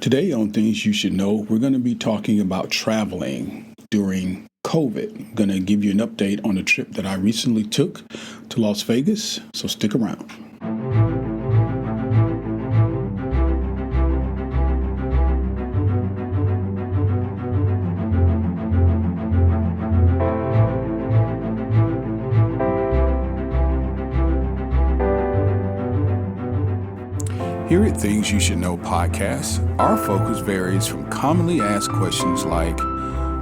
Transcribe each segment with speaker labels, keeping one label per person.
Speaker 1: Today on Things You Should Know, we're going to be talking about traveling during COVID. I'm going to give you an update on a trip that I recently took to Las Vegas, so stick around. Here at Things You Should Know podcast, our focus varies from commonly asked questions like,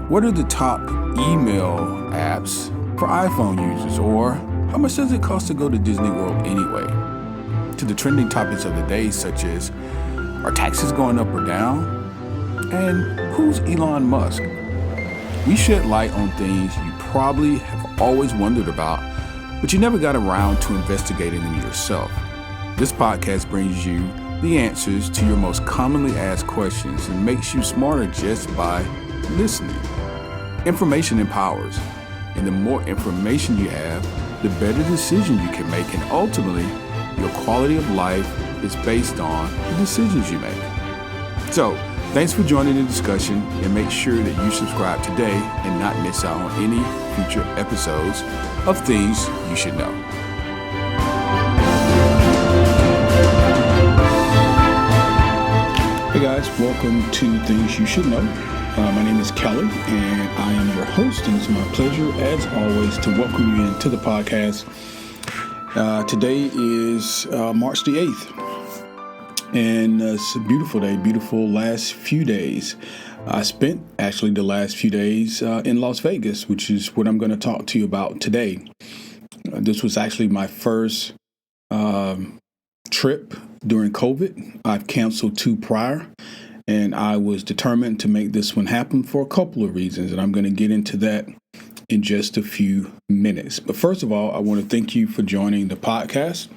Speaker 1: what are the top email apps for iPhone users? Or how much does it cost to go to Disney World anyway? To the trending topics of the day such as, are taxes going up or down? And who's Elon Musk? We shed light on things you probably have always wondered about, but you never got around to investigating them yourself. This podcast brings you the answers to your most commonly asked questions and makes you smarter just by listening. Information empowers, and the more information you have, the better decision you can make, and ultimately, your quality of life is based on the decisions you make. So, thanks for joining the discussion, and make sure that you subscribe today and not miss out on any future episodes of Things You Should Know. Hey guys, welcome to Things You Should Know. My name is Kelly, and I am your host, and it's my pleasure, as always, to welcome you into the podcast. Today is March the 8th, and it's a beautiful day, beautiful last few days. I spent, actually, the last few days in Las Vegas, which is what I'm going to talk to you about today. This was actually my first trip during COVID. I've canceled two prior, and I was determined to make this one happen for a couple of reasons, and I'm going to get into that in just a few minutes. But first of all, I want to thank you for joining the podcast.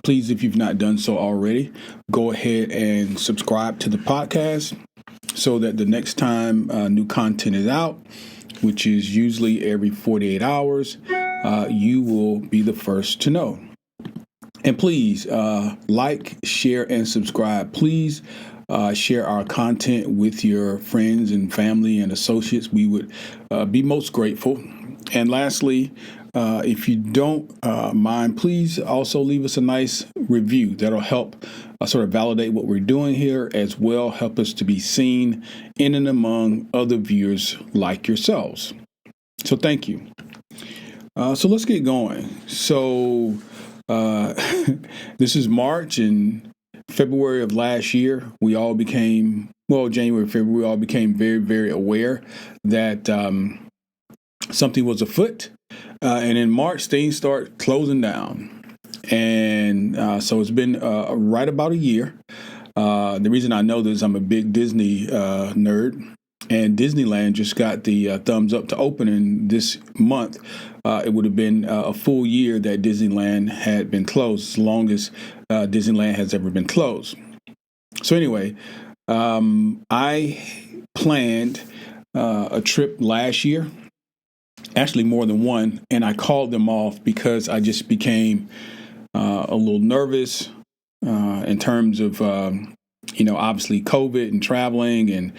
Speaker 1: Please, if you've not done so already, go ahead and subscribe to the podcast so that the next time new content is out, which is usually every 48 hours, you will be the first to know. And please like, share, and subscribe. Please share our content with your friends and family and associates. We would be most grateful. And lastly, if you don't mind, please also leave us a nice review. That'll help sort of validate what we're doing here, as well help us to be seen in and among other viewers like yourselves. So thank you. So let's get going. So this is March, and February of last year, January, February, we all became very, very aware that something was afoot. And in March, things start closing down. And so it's been right about a year. The reason I know this, I'm a big Disney nerd. And Disneyland just got the thumbs up to open in this month. It would have been a full year that Disneyland had been closed, as long as Disneyland has ever been closed. So anyway, I planned a trip last year, actually more than one, and I called them off because I just became a little nervous in terms of obviously COVID and traveling and,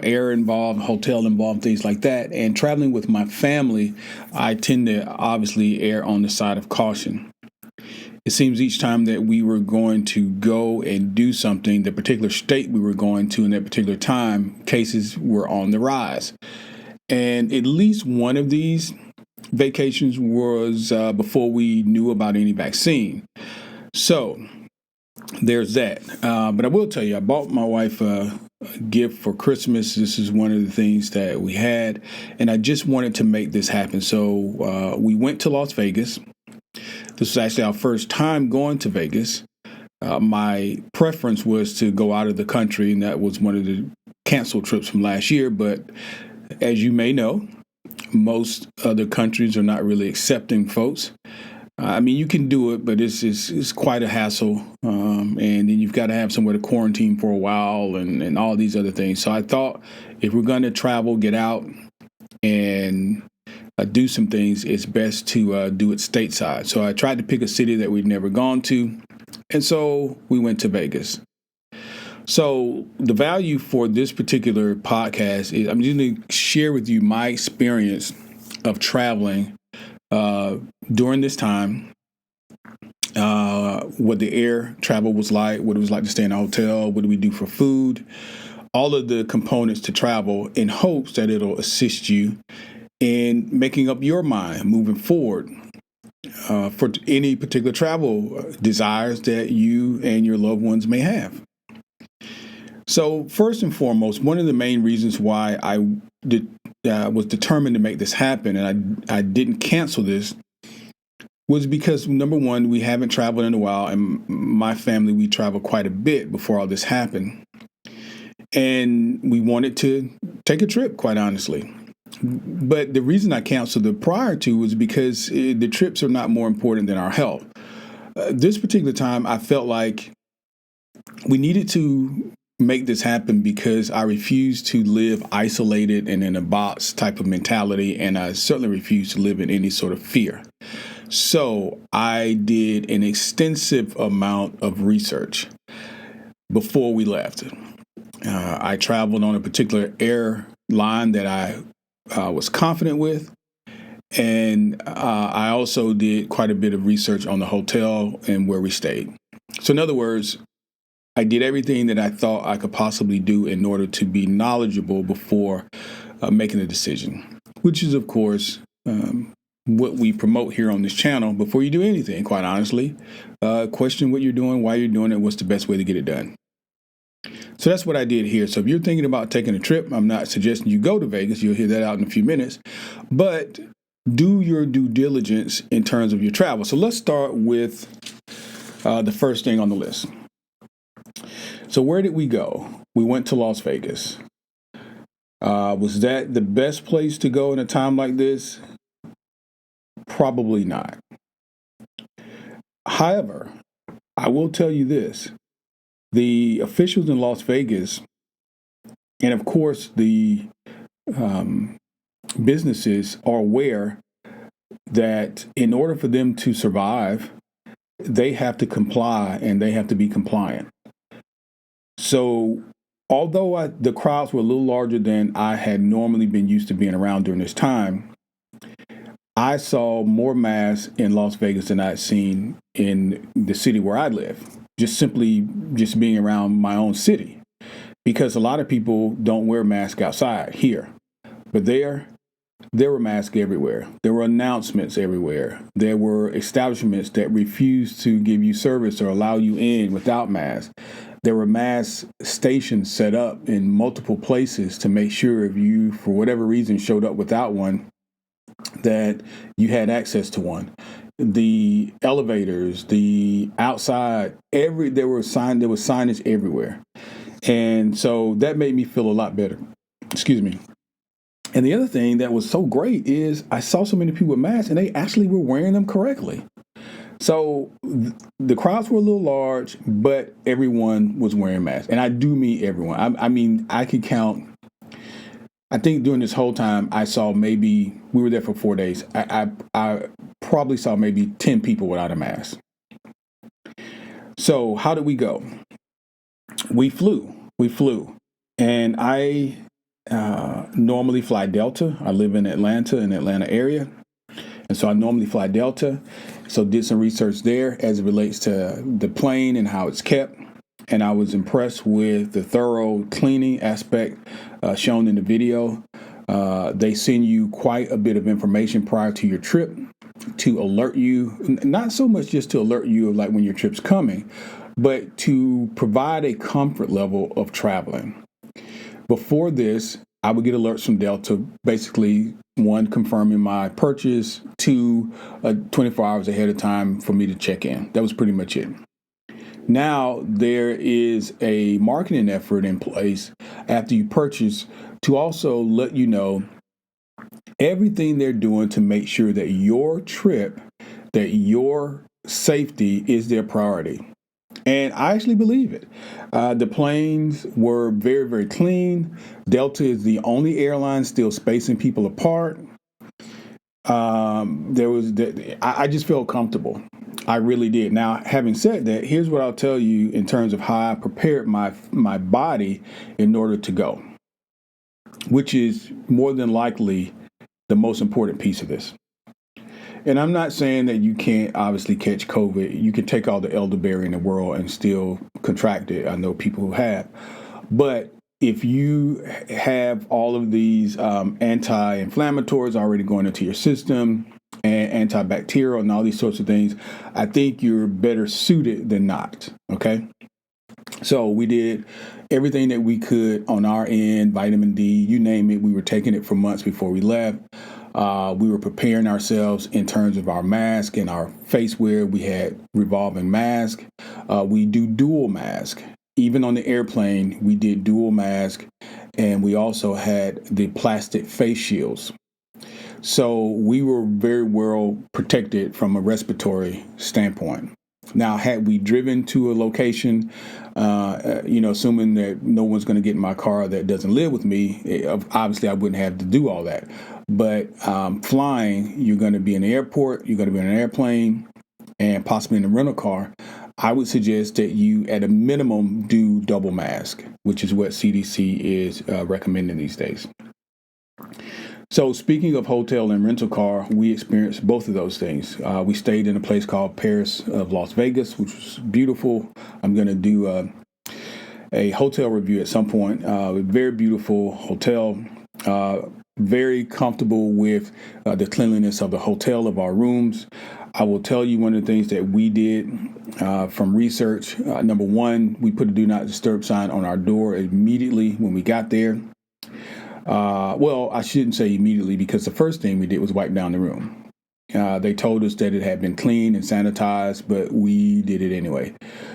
Speaker 1: air involved, hotel involved, things like that. And traveling with my family, I tend to obviously err on the side of caution. It seems each time that we were going to go and do something, the particular state we were going to in that particular time, cases were on the rise. And at least one of these vacations was before we knew about any vaccine. So there's that. But I will tell you, I bought my wife a gift for Christmas. This is one of the things that we had, and I just wanted to make this happen. So we went to Las Vegas. This was actually our first time going to Vegas. My preference was to go out of the country, and that was one of the canceled trips from last year. But as you may know, most other countries are not really accepting folks. You can do it, but it's quite a hassle. And then you've got to have somewhere to quarantine for a while and all these other things. So I thought if we're going to travel, get out and do some things, it's best to do it stateside. So I tried to pick a city that we'd never gone to. And so we went to Vegas. So the value for this particular podcast is I'm just going to share with you my experience of traveling during this time, what the air travel was like, what it was like to stay in a hotel, what do we do for food, all of the components to travel, in hopes that it'll assist you in making up your mind moving forward for any particular travel desires that you and your loved ones may have. So first and foremost, one of the main reasons why I was determined to make this happen, and I didn't cancel this, was because, number one, we haven't traveled in a while, and my family, we traveled quite a bit before all this happened. And we wanted to take a trip, quite honestly. But the reason I canceled the prior to was because the trips are not more important than our health. This particular time, I felt like we needed to make this happen because I refuse to live isolated and in a box type of mentality, and I certainly refuse to live in any sort of fear. So I did an extensive amount of research before we left. I traveled on a particular airline that I was confident with, and I also did quite a bit of research on the hotel and where we stayed. So in other words, I did everything that I thought I could possibly do in order to be knowledgeable before making a decision, which is, of course, what we promote here on this channel. Before you do anything, quite honestly, question what you're doing, why you're doing it, what's the best way to get it done. So that's what I did here. So if you're thinking about taking a trip, I'm not suggesting you go to Vegas. You'll hear that out in a few minutes. But do your due diligence in terms of your travel. So let's start with the first thing on the list. So where did we go? We went to Las Vegas. Was that the best place to go in a time like this? Probably not. However, I will tell you this. The officials in Las Vegas, and of course the businesses, are aware that in order for them to survive, they have to comply and they have to be compliant. So although the crowds were a little larger than I had normally been used to being around during this time, I saw more masks in Las Vegas than I had seen in the city where I live, just being around my own city, because a lot of people don't wear masks outside here, but there were masks everywhere. There were announcements everywhere. There were establishments that refused to give you service or allow you in without masks. There were mask stations set up in multiple places to make sure if you, for whatever reason, showed up without one, that you had access to one. The elevators, the outside, there was signage everywhere. And so that made me feel a lot better. Excuse me. And the other thing that was so great is I saw so many people with masks and they actually were wearing them correctly. So the crowds were a little large, but everyone was wearing masks. And I do mean everyone. I mean, I could count. I think during this whole time, I saw we were there for 4 days. I probably saw maybe 10 people without a mask. So how did we go? We flew. And I normally fly Delta. I live in Atlanta, in the Atlanta area. And so I normally fly Delta. So did some research there as it relates to the plane and how it's kept. And I was impressed with the thorough cleaning aspect shown in the video. They send you quite a bit of information prior to your trip to alert you, not so much just to alert you of like when your trip's coming, but to provide a comfort level of traveling. Before this, I would get alerts from Delta, basically, one, confirming my purchase, two, 24 hours ahead of time for me to check in. That was pretty much it. Now there is a marketing effort in place after you purchase to also let you know everything they're doing to make sure that your trip, that your safety is their priority. And I actually believe it. The planes were very, very clean. Delta is the only airline still spacing people apart. I just felt comfortable. I really did. Now, having said that, here's what I'll tell you in terms of how I prepared my body in order to go, which is more than likely the most important piece of this. And I'm not saying that you can't obviously catch COVID. You can take all the elderberry in the world and still contract it. I know people who have. But if you have all of these anti-inflammatories already going into your system and antibacterial and all these sorts of things, I think you're better suited than not. Okay. So we did everything that we could on our end, vitamin D, you name it. We were taking it for months before we left. We were preparing ourselves in terms of our mask and our face wear. We had revolving mask. We do dual mask. Even on the airplane, we did dual mask. And we also had the plastic face shields. So we were very well protected from a respiratory standpoint. Now, had we driven to a location, assuming that no one's going to get in my car that doesn't live with me, obviously I wouldn't have to do all that. But flying, you're going to be in the airport, you're going to be in an airplane, and possibly in a rental car. I would suggest that you, at a minimum, do double mask, which is what CDC is recommending these days. So speaking of hotel and rental car, we experienced both of those things. We stayed in a place called Paris of Las Vegas, which was beautiful. I'm going to do a hotel review at some point. Very beautiful hotel. Very comfortable with the cleanliness of the hotel, of our rooms. I will tell you one of the things that we did from research. Number one, we put a do not disturb sign on our door immediately when we got there. Well, I shouldn't say immediately, because the first thing we did was wipe down the room. They told us that it had been cleaned and sanitized, but we did it anyway.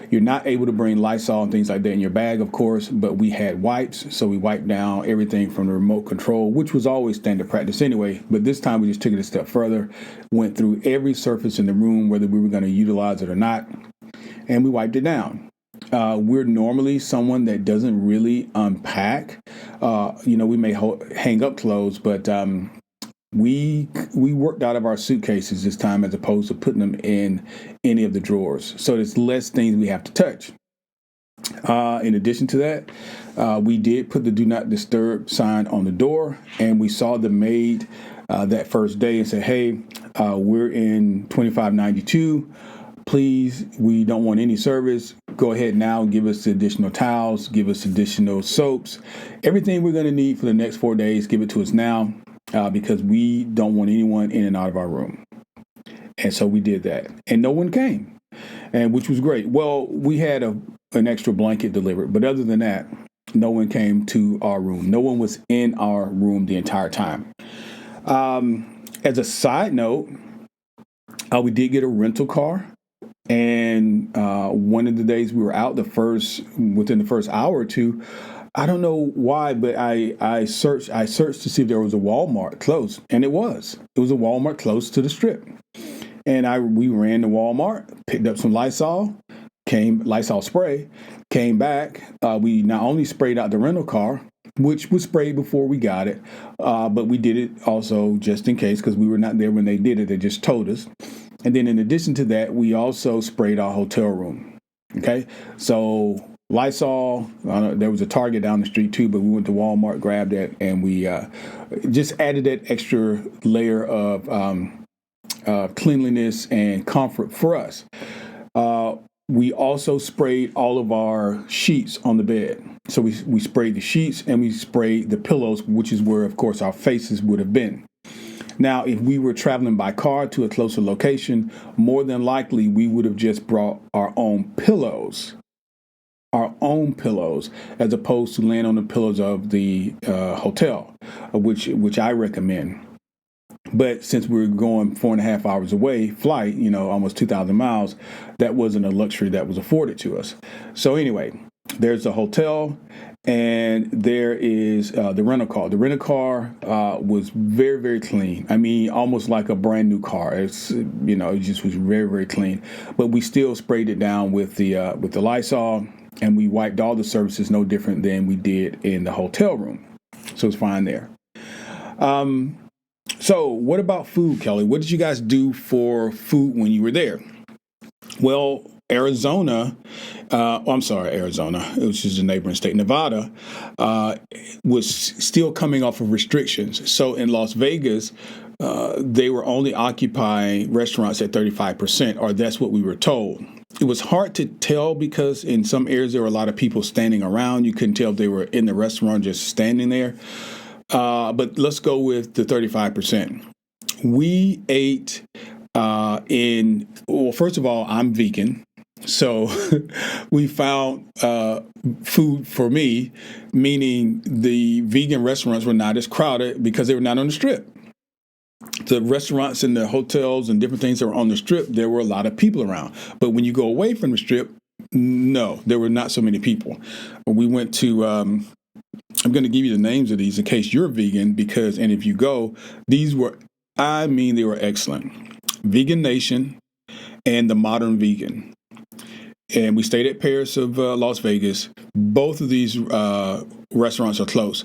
Speaker 1: You're not able to bring Lysol and things like that in your bag, of course, but we had wipes, so we wiped down everything from the remote control, which was always standard practice anyway. But this time we just took it a step further, went through every surface in the room, whether we were going to utilize it or not, and we wiped it down. We're normally someone that doesn't really unpack. We may hang up clothes, but we worked out of our suitcases this time as opposed to putting them in any of the drawers. So there's less things we have to touch. In addition to that, we did put the do not disturb sign on the door, and we saw the maid that first day and said, hey, we're in 2592. Please, we don't want any service. Go ahead now and give us the additional towels, give us additional soaps, everything we're going to need for the next 4 days. Give it to us now because we don't want anyone in and out of our room. And so we did that. And no one came, and which was great. Well, we had an extra blanket delivered, but other than that, no one came to our room. No one was in our room the entire time. As a side note, we did get a rental car. And one of the days we were out, within the first hour or two, I don't know why, but I searched to see if there was a Walmart close, and it was a Walmart close to the strip. And we ran to Walmart, picked up some Lysol spray, came back. We not only sprayed out the rental car, which was sprayed before we got it, but we did it also just in case, because we were not there when they did it. They just told us. And then in addition to that, we also sprayed our hotel room. Okay, so Lysol, there was a Target down the street too, but we went to Walmart, grabbed that, and we just added that extra layer of cleanliness and comfort for us. We also sprayed all of our sheets on the bed. So we sprayed the sheets and we sprayed the pillows, which is where, of course, our faces would have been. Now, if we were traveling by car to a closer location, more than likely we would have just brought our own pillows, as opposed to laying on the pillows of the hotel, which I recommend. But since we were going 4.5 hours away, flight, almost 2,000 miles, that wasn't a luxury that was afforded to us. So anyway, there's the hotel. And there is the rental car. The rental car was very, very clean. I mean, almost like a brand new car. It just was very, very clean. But we still sprayed it down with the Lysol, and we wiped all the surfaces no different than we did in the hotel room. So it's fine there. So what about food, Kelly? What did you guys do for food when you were there? Well, Arizona, I'm sorry, Arizona, which is a neighboring state, Nevada, was still coming off of restrictions. So in Las Vegas, they were only occupying restaurants at 35%, or that's what we were told. It was hard to tell because in some areas there were a lot of people standing around. You couldn't tell if they were in the restaurant just standing there. But let's go with the 35%. We ate well, first of all, I'm vegan. So we found food for me, meaning the vegan restaurants were not as crowded because they were not on the strip. The restaurants and the hotels and different things that were on the strip, there were a lot of people around. But when you go away from the strip, no, there were not so many people. We went to, I'm going to give you the names of these in case you're vegan, and if you go, they were excellent. Vegan Nation and the Modern Vegan. And we stayed at Paris of Las Vegas. Both of these restaurants are close.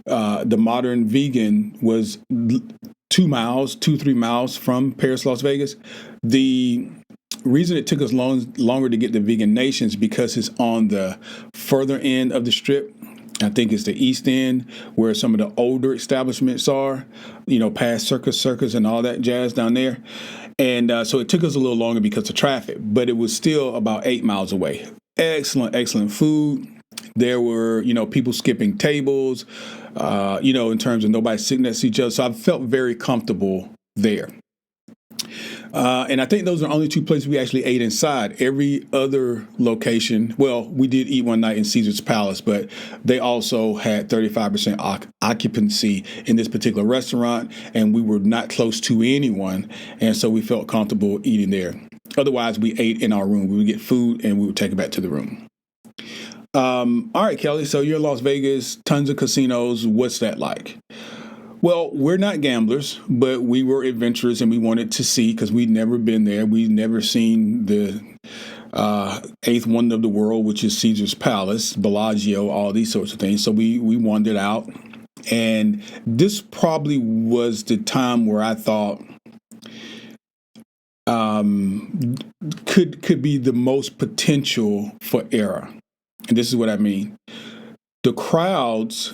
Speaker 1: The Modern Vegan was 3 miles from Paris, Las Vegas. The reason it took us longer to get to Vegan Nation is because it's on the further end of the strip. I think it's the east end where some of the older establishments are, past Circus and all that jazz down there. And so it took us a little longer because of traffic, but it was still about 8 miles away. Excellent food. There were, people skipping tables, in terms of nobody sitting next to each other. So I felt very comfortable there. And I think those are the only two places we actually ate inside. Every other location, well, we did eat one night in Caesar's Palace, but they also had 35% occupancy in this particular restaurant, and we were not close to anyone, and so we felt comfortable eating there. Otherwise, we ate in our room. We would get food, and we would take it back to the room. All right, Kelly, so you're in Las Vegas, tons of casinos. What's that like? Well, we're not gamblers, but we were adventurous and we wanted to see because we'd never been there. We'd never seen the eighth wonder of the world, which is Caesar's Palace, Bellagio, all these sorts of things. So we wandered out. And this probably was the time where I thought could be the most potential for error. And this is what I mean. The crowds,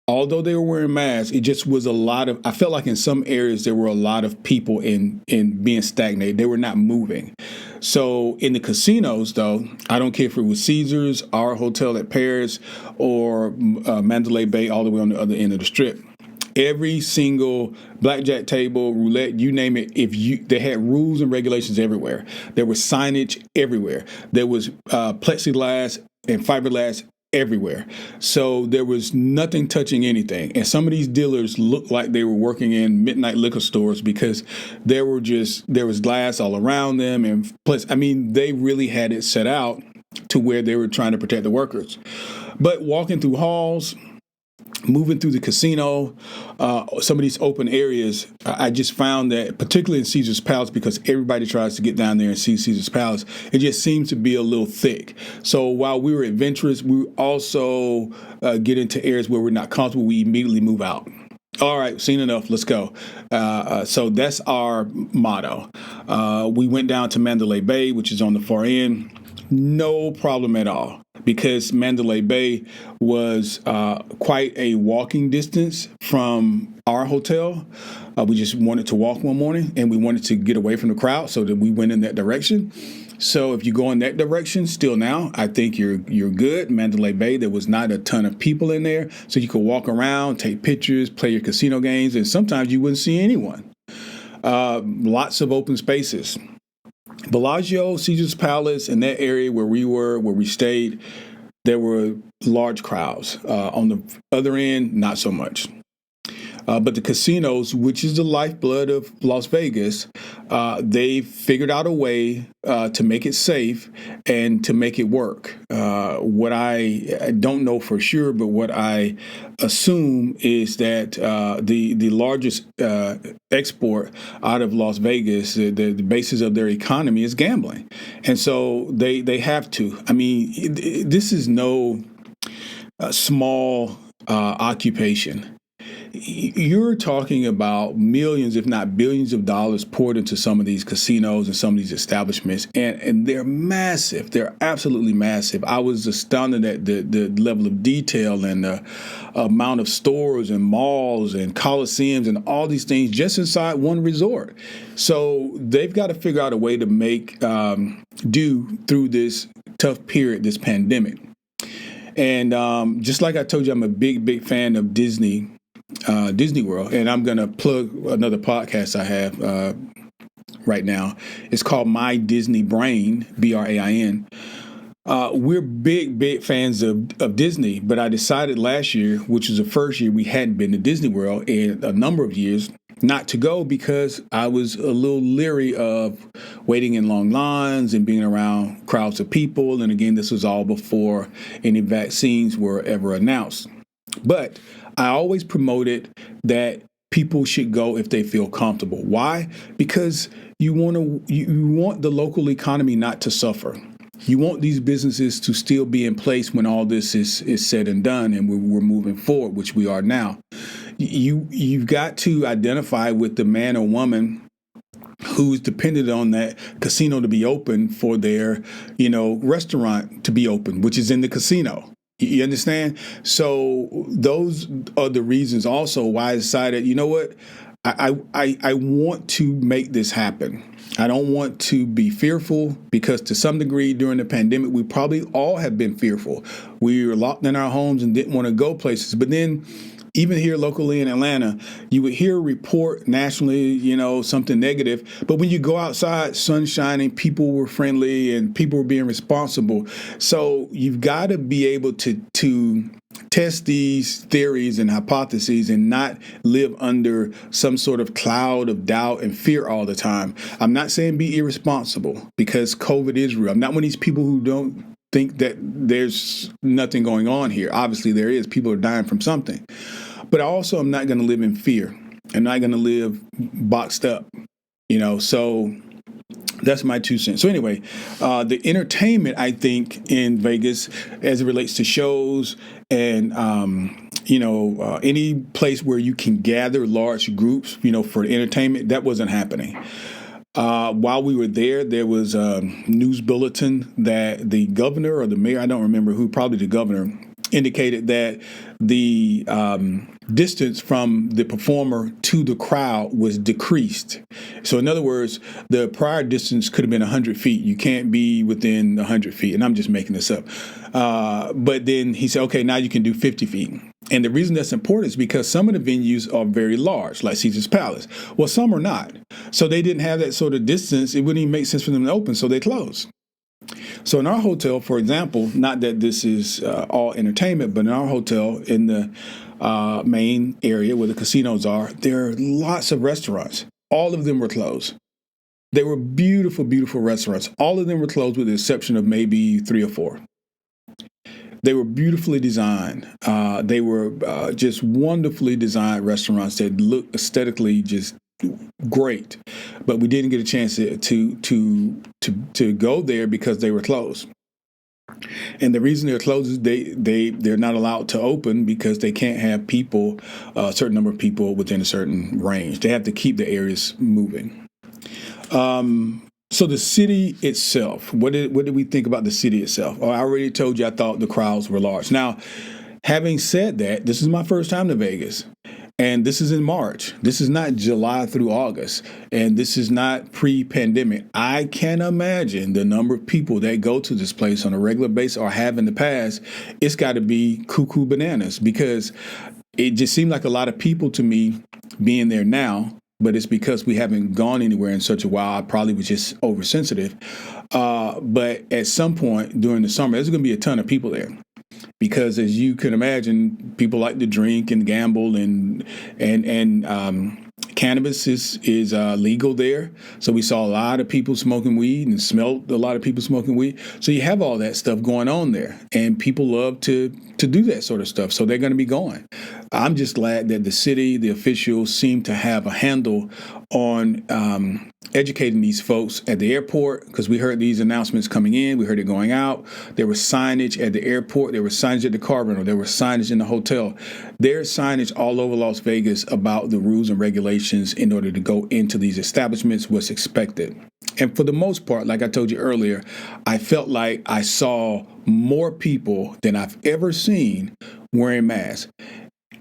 Speaker 1: although they were wearing masks, it just was I felt like in some areas there were a lot of people in being stagnated. They were not moving. So in the casinos, though, I don't care if it was Caesars, our hotel at Paris, or Mandalay Bay all the way on the other end of the strip. Every single blackjack table, roulette, you name it, they had rules and regulations everywhere. There was signage everywhere. There was plexiglass and fiberglass everywhere. So there was nothing touching anything. And some of these dealers looked like they were working in midnight liquor stores because there was glass all around them. And plus, they really had it set out to where they were trying to protect the workers. But walking through halls, moving through the casino, some of these open areas, I just found that, particularly in Caesar's Palace, because everybody tries to get down there and see Caesar's Palace, it just seems to be a little thick. So while we were adventurous, we also get into areas where we're not comfortable. We immediately move out. All right, seen enough. Let's go. So that's our motto. We went down to Mandalay Bay, which is on the far end. No problem at all, because Mandalay Bay was quite a walking distance from our hotel. We just wanted to walk one morning, and we wanted to get away from the crowd, so that we went in that direction. So if you go in that direction, still now, I think you're good. Mandalay Bay, there was not a ton of people in there, so you could walk around, take pictures, play your casino games, and sometimes you wouldn't see anyone. Lots of open spaces. Bellagio, Caesar's Palace, in that area where we stayed, there were large crowds. On the other end, not so much. But the casinos, which is the lifeblood of Las Vegas, they figured out a way to make it safe and to make it work. What I don't know for sure, but what I assume is that the largest export out of Las Vegas, the basis of their economy is gambling. And so they have to. This is no small occupation. you're talking about millions, if not billions of dollars poured into some of these casinos and some of these establishments, and they're massive. They're absolutely massive. I was astounded at the level of detail and the amount of stores and malls and coliseums and all these things just inside one resort. So they've got to figure out a way to make do through this tough period, this pandemic. And just like I told you, I'm a big fan of Disney World, and I'm going to plug another podcast I have right now. It's called My Disney Brain, BRAIN. We're big fans of Disney, but I decided last year, which was the first year we hadn't been to Disney World in a number of years, not to go because I was a little leery of waiting in long lines and being around crowds of people. And again, this was all before any vaccines were ever announced. But I always promoted that people should go if they feel comfortable. Why? Because you want the local economy not to suffer. You want these businesses to still be in place when all this is said and done and we're moving forward, which we are now. You've got to identify with the man or woman who's dependent on that casino to be open for their, restaurant to be open, which is in the casino. You understand? So those are the reasons also why I decided, you know what, I want to make this happen. I don't want to be fearful because to some degree during the pandemic, we probably all have been fearful. We were locked in our homes and didn't want to go places. But then even here locally in Atlanta, you would hear a report nationally, something negative. But when you go outside, sun shining, people were friendly and people were being responsible. So you've got to be able to test these theories and hypotheses and not live under some sort of cloud of doubt and fear all the time. I'm not saying be irresponsible because COVID is real. I'm not one of these people who don't think that there's nothing going on here. Obviously there is. People are dying from something. But also I'm not going to live in fear. I'm not going to live boxed up, so that's my 2 cents. So anyway, the entertainment, I think, in Vegas as it relates to shows and, any place where you can gather large groups, for entertainment, that wasn't happening. While we were there was a news bulletin that the governor or the mayor, I don't remember who, probably the governor, indicated that the distance from the performer to the crowd was decreased. So in other words, the prior distance could have been 100 feet. You can't be within 100 feet. And I'm just making this up. But then he said, okay, now you can do 50 feet. And the reason that's important is because some of the venues are very large, like Caesar's Palace. Well, some are not. So they didn't have that sort of distance. It wouldn't even make sense for them to open. So they closed. So in our hotel, for example, not that this is all entertainment, but in our hotel in the main area where the casinos are, there are lots of restaurants. All of them were closed. They were beautiful, beautiful restaurants. All of them were closed with the exception of maybe 3 or 4. They were beautifully designed. They were just wonderfully designed restaurants that looked aesthetically just great, but we didn't get a chance to go there because they were closed. And the reason they're closed is they're not allowed to open because they can't have people, a certain number of people within a certain range. They have to keep the areas moving. So the city itself, what did we think about the city itself? Oh, I already told you I thought the crowds were large. Now, having said that, this is my first time to Vegas. And this is in March. This is not July through August. And this is not pre-pandemic. I can imagine the number of people that go to this place on a regular basis or have in the past. It's got to be cuckoo bananas because it just seemed like a lot of people to me being there now. But it's because we haven't gone anywhere in such a while. I probably was just oversensitive. But at some point during the summer, there's going to be a ton of people there. Because as you can imagine, people like to drink and gamble and cannabis is legal there. So we saw a lot of people smoking weed and smelled a lot of people smoking weed. So you have all that stuff going on there and people love to do that sort of stuff. So they're going to be going. I'm just glad that the city, the officials seem to have a handle on educating these folks at the airport, because we heard these announcements coming in, we heard it going out. There was signage at the airport, there was signage at the car rental, there was signage in the hotel. There's signage all over Las Vegas about the rules and regulations in order to go into these establishments, what's expected. And for the most part, like I told you earlier, I felt like I saw more people than I've ever seen wearing masks.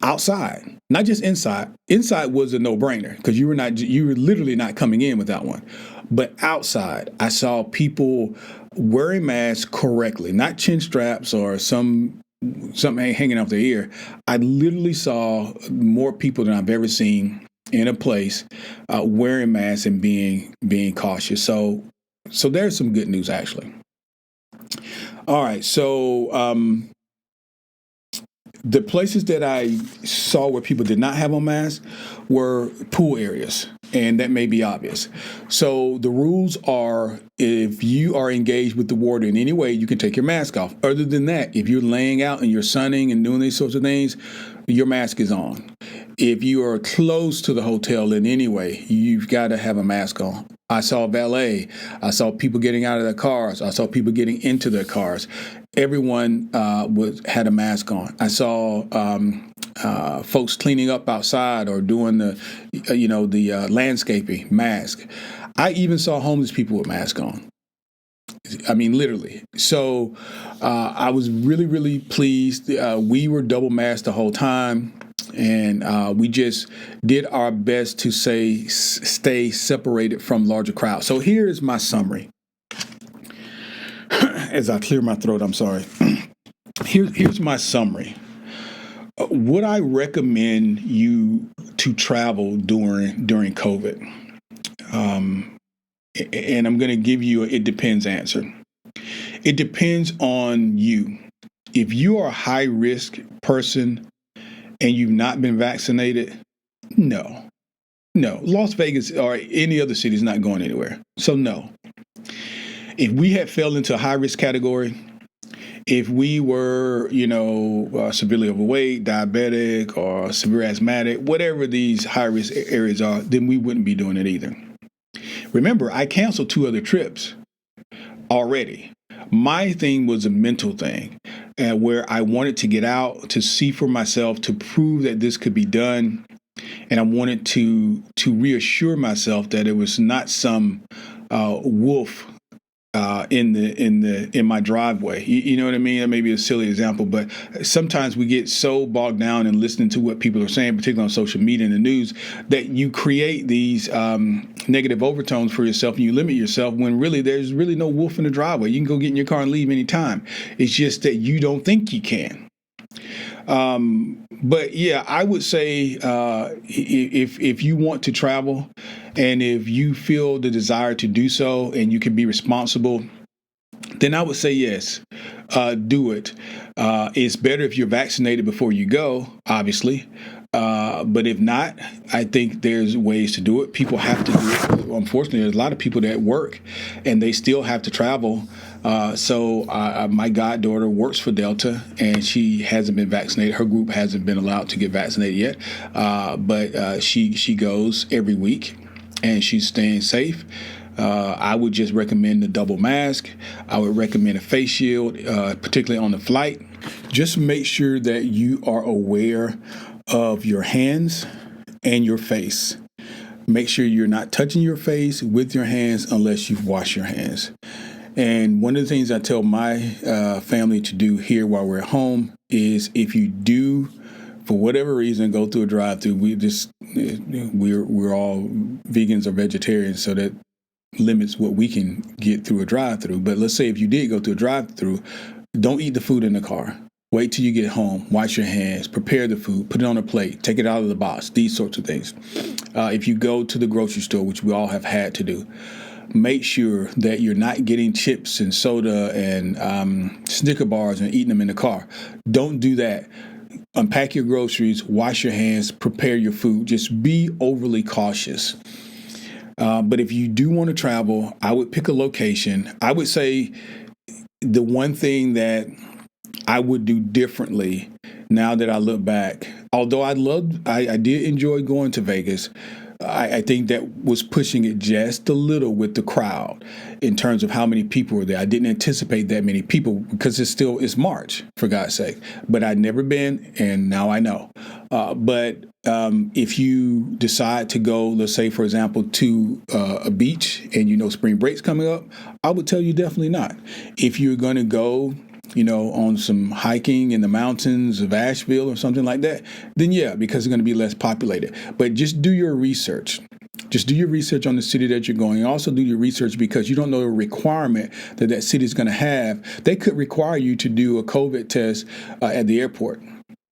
Speaker 1: Outside, not just inside. Inside was a no-brainer because you were literally not coming in without one. But outside, I saw people wearing masks correctly, not chin straps or something hanging off their ear. I literally saw more people than I've ever seen in a place wearing masks and being cautious. So there's some good news actually. All right, so. The places that I saw where people did not have on masks were pool areas, and that may be obvious. So the rules are, if you are engaged with the water in any way, you can take your mask off. Other than that, if you're laying out and you're sunning and doing these sorts of things, your mask is on. If you are close to the hotel in any way, you've got to have a mask on. I saw valet. I saw people getting out of their cars. I saw people getting into their cars. Everyone had a mask on. I saw folks cleaning up outside or doing the landscaping, mask. I even saw homeless people with masks on. I mean, literally. So I was really, really pleased. We were double masked the whole time. And we just did our best to stay separated from larger crowds. So here is my summary. As I clear my throat, I'm sorry. Here's my summary. Would I recommend you to travel during COVID? And I'm going to give you it depends answer. It depends on you. If you are a high risk person and you've not been vaccinated, no. Las Vegas or any other city is not going anywhere. So no. If we had fell into a high risk category, if we were, severely overweight, diabetic, or severe asthmatic, whatever these high risk areas are, then we wouldn't be doing it either. Remember, I canceled 2 other trips already. My thing was a mental thing, where I wanted to get out to see for myself, to prove that this could be done. And I wanted to reassure myself that it was not some wolf in my driveway. You know what I mean? That may be a silly example, but sometimes we get so bogged down in listening to what people are saying, particularly on social media and the news, that you create these negative overtones for yourself and you limit yourself when really there's really no wolf in the driveway. You can go get in your car and leave anytime. It's just that you don't think you can. But yeah, I would say if you want to travel and if you feel the desire to do so and you can be responsible, then I would say yes, do it. It's better if you're vaccinated before you go, obviously. But if not, I think there's ways to do it. People have to do it. Unfortunately, there's a lot of people that work and they still have to travel. So my goddaughter works for Delta and she hasn't been vaccinated. Her group hasn't been allowed to get vaccinated yet. But she goes every week and she's staying safe. I would just recommend the double mask. I would recommend a face shield, particularly on the flight. Just make sure that you are aware of your hands and your face. Make sure you're not touching your face with your hands unless you've washed your hands. And one of the things I tell my family to do here while we're at home is if you do, for whatever reason, go through a drive-through, we're all vegans or vegetarians, so that limits what we can get through a drive-through. But let's say if you did go through a drive-through, don't eat the food in the car. Wait till you get home, wash your hands, prepare the food, put it on a plate, take it out of the box, these sorts of things. If you go to the grocery store, which we all have had to do, make sure that you're not getting chips and soda and Snicker bars and eating them in the car. Don't do that. Unpack your groceries, wash your hands, prepare your food. Just be overly cautious. But if you do want to travel, I would pick a location. I would say the one thing that I would do differently now that I look back, although I did enjoy going to Vegas, I think that was pushing it just a little with the crowd in terms of how many people were there. I didn't anticipate that many people because it's March, for God's sake. But I'd never been, and now I know. But if you decide to go, let's say, for example, to a beach and spring break's coming up, I would tell you definitely not. If you're going to go on some hiking in the mountains of Asheville or something like that, then yeah, because it's going to be less populated. But just do your research. Just do your research on the city that you're going. Also do your research because you don't know the requirement that city is going to have. They could require you to do a COVID test at the airport.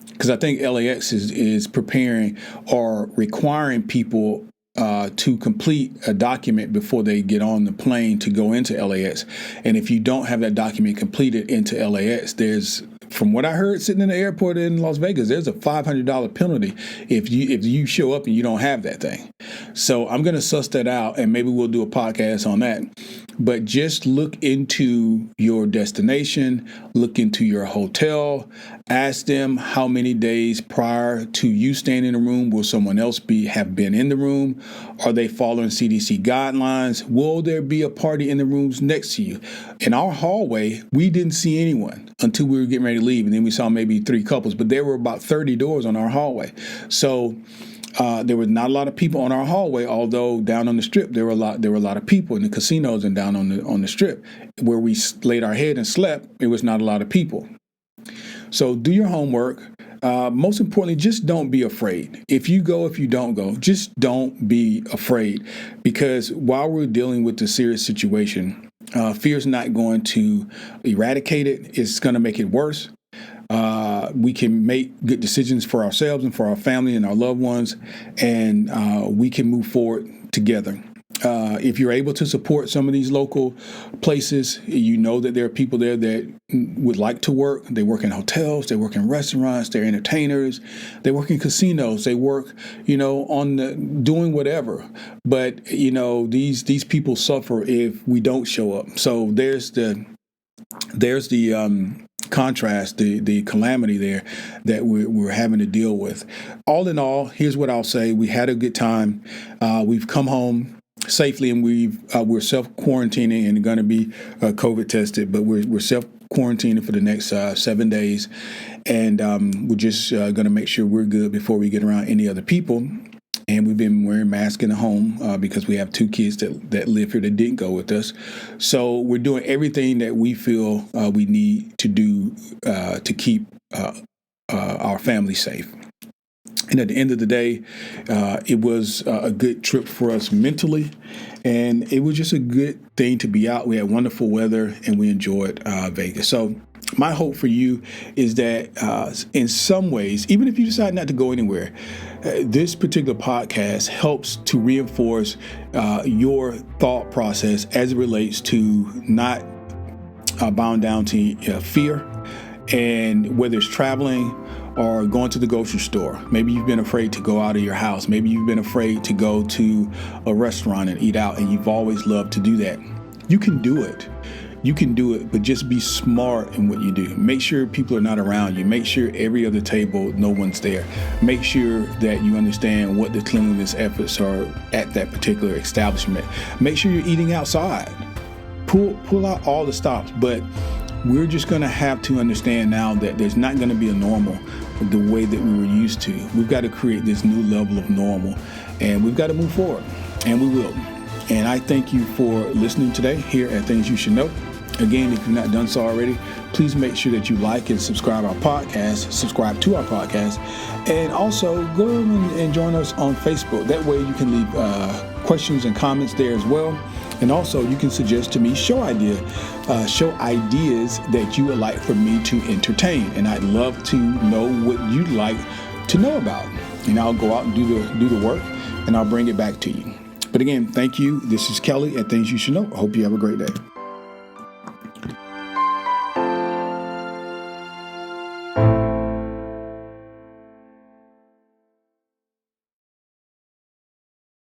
Speaker 1: Because I think LAX is preparing or requiring people to complete a document before they get on the plane to go into LAX. And if you don't have that document completed into LAX, from what I heard sitting in the airport in Las Vegas, there's a $500 penalty if you show up and you don't have that thing. So I'm going to suss that out, and maybe we'll do a podcast on that. But just look into your destination, look into your hotel, ask them how many days prior to you staying in the room will someone else have been in the room? Are they following CDC guidelines? Will there be a party in the rooms next to you? In our hallway, we didn't see anyone until we were getting ready to leave, and then we saw maybe 3 couples, but there were about 30 doors on our hallway. So there was not a lot of people on our hallway, although down on the strip there were a lot of people in the casinos and down on the strip where we laid our head and slept. It was not a lot of people. So do your homework. Most importantly, just don't be afraid. If you don't go, just don't be afraid, because while we're dealing with the serious situation, fear is not going to eradicate it. It's going to make it worse. We can make good decisions for ourselves and for our family and our loved ones, and we can move forward together. If you're able to support some of these local places, you know that there are people there that would like to work. They work in hotels, they work in restaurants, they're entertainers, they work in casinos, they work, on doing whatever. But, these people suffer if we don't show up. So there's the contrast, the calamity there that we're having to deal with. All in all, here's what I'll say. We had a good time. We've come home safely, and we're self-quarantining and going to be COVID tested, but we're self-quarantining for the next 7 days. And we're just going to make sure we're good before we get around any other people. And we've been wearing masks in the home because we have 2 kids that live here that didn't go with us. So we're doing everything that we feel we need to do to keep our family safe. And at the end of the day, it was a good trip for us mentally, and it was just a good thing to be out. We had wonderful weather, and we enjoyed Vegas. So my hope for you is that in some ways, even if you decide not to go anywhere, this particular podcast helps to reinforce your thought process as it relates to not bound down to fear, and whether it's traveling or going to the grocery store. Maybe you've been afraid to go out of your house. Maybe you've been afraid to go to a restaurant and eat out, and you've always loved to do that. You can do it. You can do it, but just be smart in what you do. Make sure people are not around you. Make sure every other table, no one's there. Make sure that you understand what the cleanliness efforts are at that particular establishment. Make sure you're eating outside. Pull out all the stops, but we're just going to have to understand now that there's not going to be a normal the way that we were used to. We've got to create this new level of normal, and we've got to move forward, and we will. And I thank you for listening today here at Things You Should Know. Again, if you've not done so already, please make sure that you like and subscribe to our podcast, and also go and join us on Facebook. That way you can leave questions and comments there as well. And also you can suggest to me show ideas that you would like for me to entertain. And I'd love to know what you'd like to know about. And I'll go out and do the work, and I'll bring it back to you. But again, thank you. This is Kelly at Things You Should Know. I hope you have a great day.